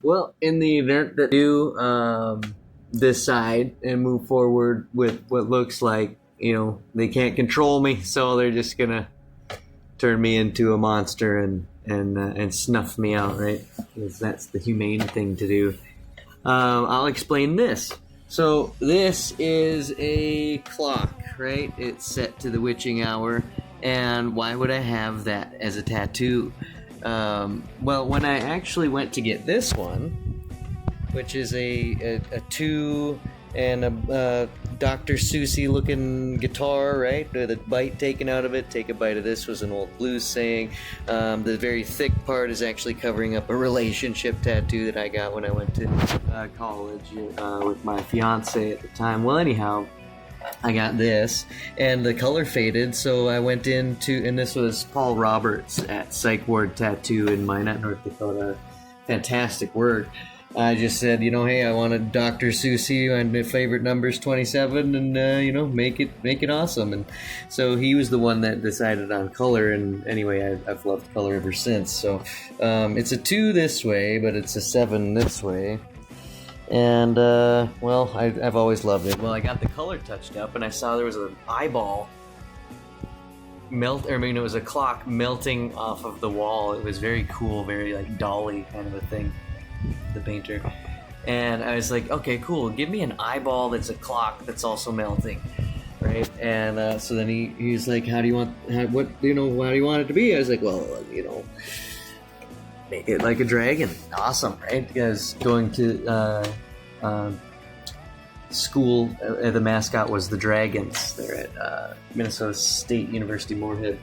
Well, in the event that you decide and move forward with what looks like, they can't control me, so they're just gonna turn me into a monster and snuff me out, right? Because that's the humane thing to do. I'll explain this. So this is a clock, right? It's set to the witching hour, and why would I have that as a tattoo? Well, when I actually went to get this one, which is a two and a Dr. Seussy looking guitar, right? With a bite taken out of it. Take a bite of this was an old blues saying. The very thick part is actually covering up a relationship tattoo that I got when I went to college with my fiance at the time. Well, anyhow, I got this, and the color faded, so I went into, and this was Paul Roberts at Psych Ward Tattoo in Minot, North Dakota. Fantastic work. I just said, hey, I want a Dr. Seussy, my favorite number's 27, and, make it awesome. And so he was the one that decided on color, and anyway, I've loved color ever since. So it's a 2 this way, but it's a 7 this way. And, well, I've always loved it. Well, I got the color touched up, and I saw there was an eyeball it was a clock melting off of the wall. It was very cool, very, like, Dolly kind of a thing, the painter. And I was like, okay, cool, give me an eyeball that's a clock that's also melting, right? And so then he was like, how do you want it to be? I was like, well, make it like a dragon. Awesome, right? Because going to school, the mascot was the Dragons. They're at Minnesota State University Moorhead,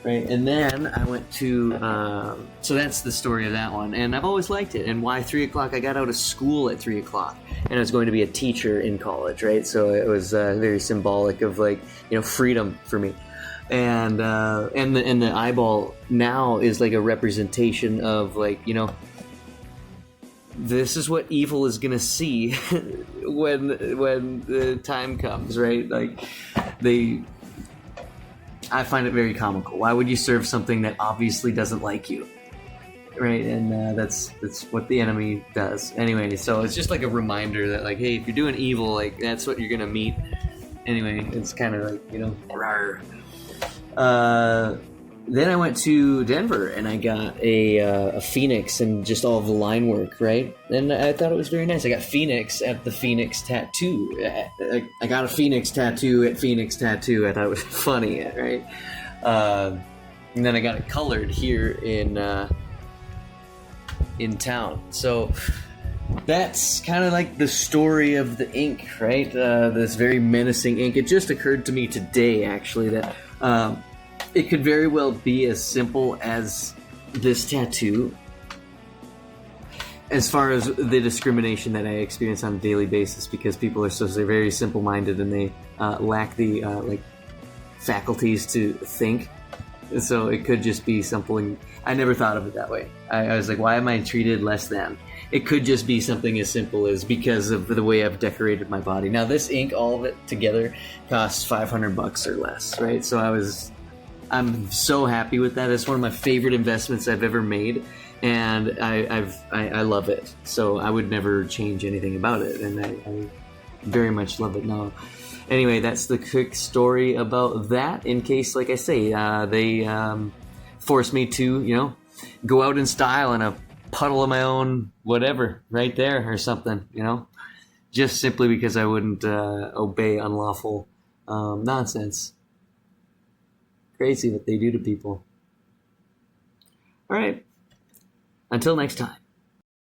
right? And then I went to so that's the story of that one, and I've always liked it. And why 3 o'clock? I got out of school at 3 o'clock, and I was going to be a teacher in college, right? So it was very symbolic of, like, freedom for me. And the eyeball now is like a representation of, like, this is what evil is gonna see when the time comes, right? Like, I find it very comical. Why would you serve something that obviously doesn't like you, right? And that's what the enemy does. Anyway, so it's just like a reminder that, like, hey, if you're doing evil, like, that's what you're gonna meet. Anyway, it's kind of like, rawr. Then I went to Denver and I got a Phoenix and just all of the line work, right? And I thought it was very nice. I got Phoenix at the Phoenix Tattoo. I got a Phoenix tattoo at Phoenix Tattoo. I thought it was funny, right? And then I got it colored here in town. So that's kind of like the story of the ink, right? This very menacing ink. It just occurred to me today, actually, that it could very well be as simple as this tattoo, as far as the discrimination that I experience on a daily basis, because people are very simple-minded and they lack the faculties to think. So it could just be something. I never thought of it that way. I was like, why am I treated less than? It could just be something as simple as because of the way I've decorated my body. Now, this ink, all of it together, costs $500 or less, right? So I'm so happy with that. It's one of my favorite investments I've ever made, and I love it. So I would never change anything about it, and I very much love it now. Anyway, that's the quick story about that. In case, like I say, they forced me to, go out in style in a puddle of my own whatever right there or something, just simply because I wouldn't obey unlawful nonsense. Crazy what they do to people. All right. Until next time.